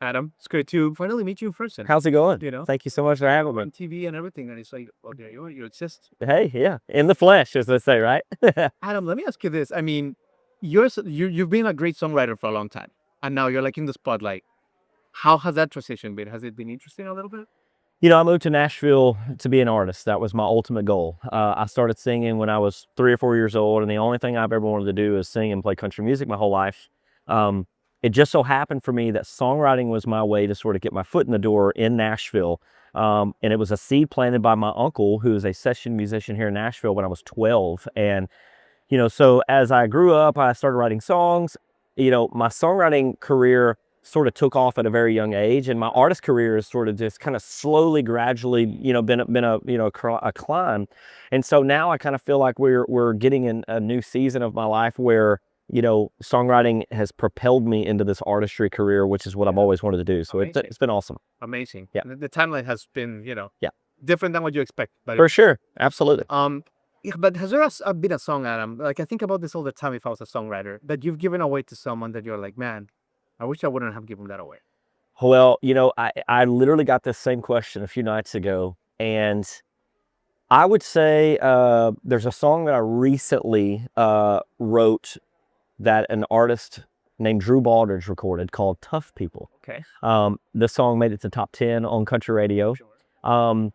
Adam, it's great to finally meet you in person. How's it going? You know, Thank you so much for having me. on TV and everything, and it's like, oh, there you are. You exist. Hey, yeah, in the flesh, as they say, right? Adam, let me ask you this. I mean, you've been a great songwriter for a long time, and now you're like in the spotlight. How has that transition been? Has it been interesting a little bit? I moved to Nashville to be an artist. That was my ultimate goal. I started singing when I was 3 or 4 years old, and the only thing I've ever wanted to do is sing and play country music my whole life. It just so happened for me that songwriting was my way to sort of get my foot in the door in Nashville. And it was a seed planted by my uncle, who is a session musician here in Nashville, when I was 12. And so as I grew up, I started writing songs. My songwriting career sort of took off at a very young age, and my artist career has sort of just kind of slowly, gradually, been a climb. And so now I kind of feel like we're getting in a new season of my life where songwriting has propelled me into this artistry career, which is what I've always wanted to do. So it's been awesome. Amazing. Yeah. The timeline has been, Yeah, different than what you expect. But for sure, absolutely. yeah, but has there been a song, Adam? Like I think about this all the time. If I was a songwriter, that you've given away to someone that you're like, man, I wish I wouldn't have given that away. Well, I literally got this same question a few nights ago, and I would say there's a song that I recently wrote that an artist named Drew Baldridge recorded called Tough People. Okay. The song made it to top 10 on country radio. Sure.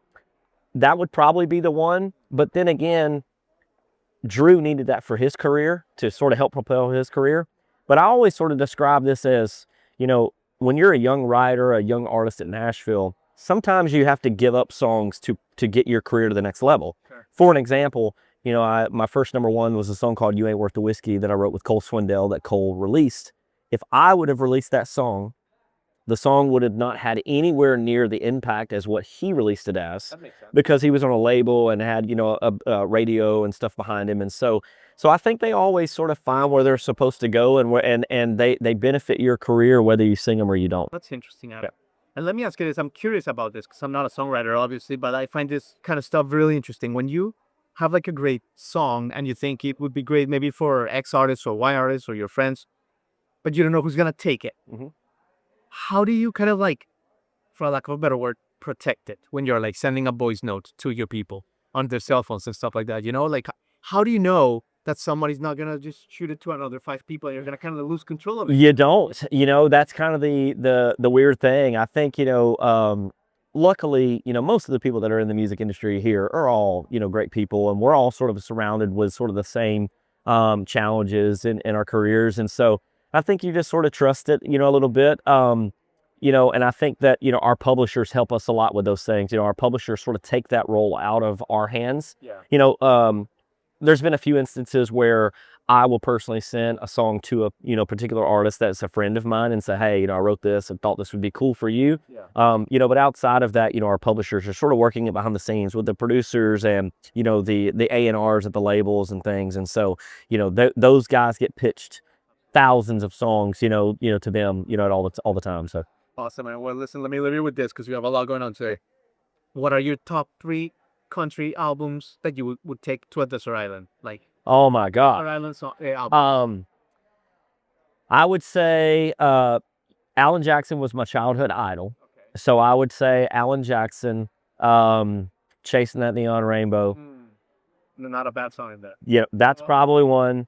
That would probably be the one. But then again, Drew needed that for his career to sort of help propel his career. But I always sort of describe this as, when you're a young writer, a young artist in Nashville, sometimes you have to give up songs to get your career to the next level. Sure. For an example, my first #1 was a song called You Ain't Worth the Whiskey that I wrote with Cole Swindell that Cole released. If I would have released that song, the song would have not had anywhere near the impact as what he released it as. That makes sense. Because he was on a label and had, a radio and stuff behind him. And so I think they always sort of find where they're supposed to go, and they benefit your career whether you sing them or you don't. That's interesting, Adam. Yeah. And let me ask you this. I'm curious about this because I'm not a songwriter, obviously, but I find this kind of stuff really interesting. When you have like a great song and you think it would be great maybe for X artists or Y artists or your friends, but you don't know who's going to take it. Mm-hmm. How do you kind of like, for lack of a better word, protect it when you're like sending a voice note to your people on their cell phones and stuff like that? Like how do you know that somebody's not going to just shoot it to another 5 people and you're going to kind of lose control of it? You don't. That's kind of the weird thing. I think, luckily, most of the people that are in the music industry here are all, great people, and we're all sort of surrounded with sort of the same challenges in our careers. And so I think you just sort of trust it, a little bit. And I think that, our publishers help us a lot with those things. Our publishers sort of take that role out of our hands. Yeah. There's been a few instances where I will personally send a song to a particular artist that's a friend of mine and say, hey, I wrote this and thought this would be cool for you. Yeah. But outside of that, our publishers are sort of working behind the scenes with the producers and, the A&Rs at the labels and things. And so, those guys get pitched thousands of songs, to them, all the time. So Awesome, man. Well, listen, let me leave you with this because we have a lot going on today. What are your top 3 country albums that you would take to a desert island? Like, oh my God. desert island song, album. I would say Alan Jackson was my childhood idol. Okay. So I would say Alan Jackson, Chasing That Neon Rainbow. Not a bad song in there. Yeah, that's probably one.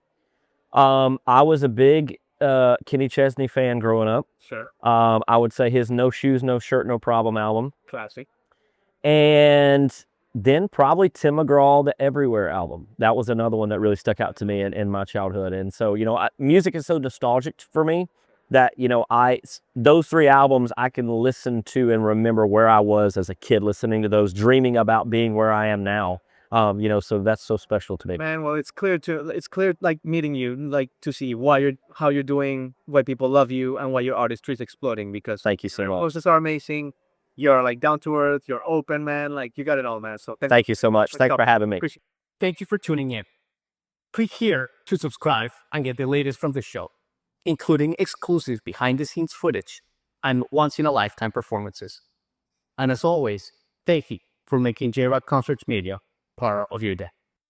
I was a big Kenny Chesney fan growing up. Sure. I would say his No Shoes, No Shirt, No Problem album. Classic. And then probably Tim McGraw, the Everywhere album. That was another one that really stuck out to me in my childhood. And so, music is so nostalgic for me that, those 3 albums I can listen to and remember where I was as a kid listening to those, dreaming about being where I am now. So that's so special to me. Man, well, it's clear like meeting you, like to see how you're doing, why people love you, and why your artistry is exploding. Because thank you so much. Your posts are amazing. You're like down to earth. You're open, man. Like you got it all, man. So thank you so much. Thanks for having me. Thank you for tuning in. Click here to subscribe and get the latest from the show, including exclusive behind-the-scenes footage and once-in-a-lifetime performances. And as always, thank you for making J-Rock Concerts Media part of your day.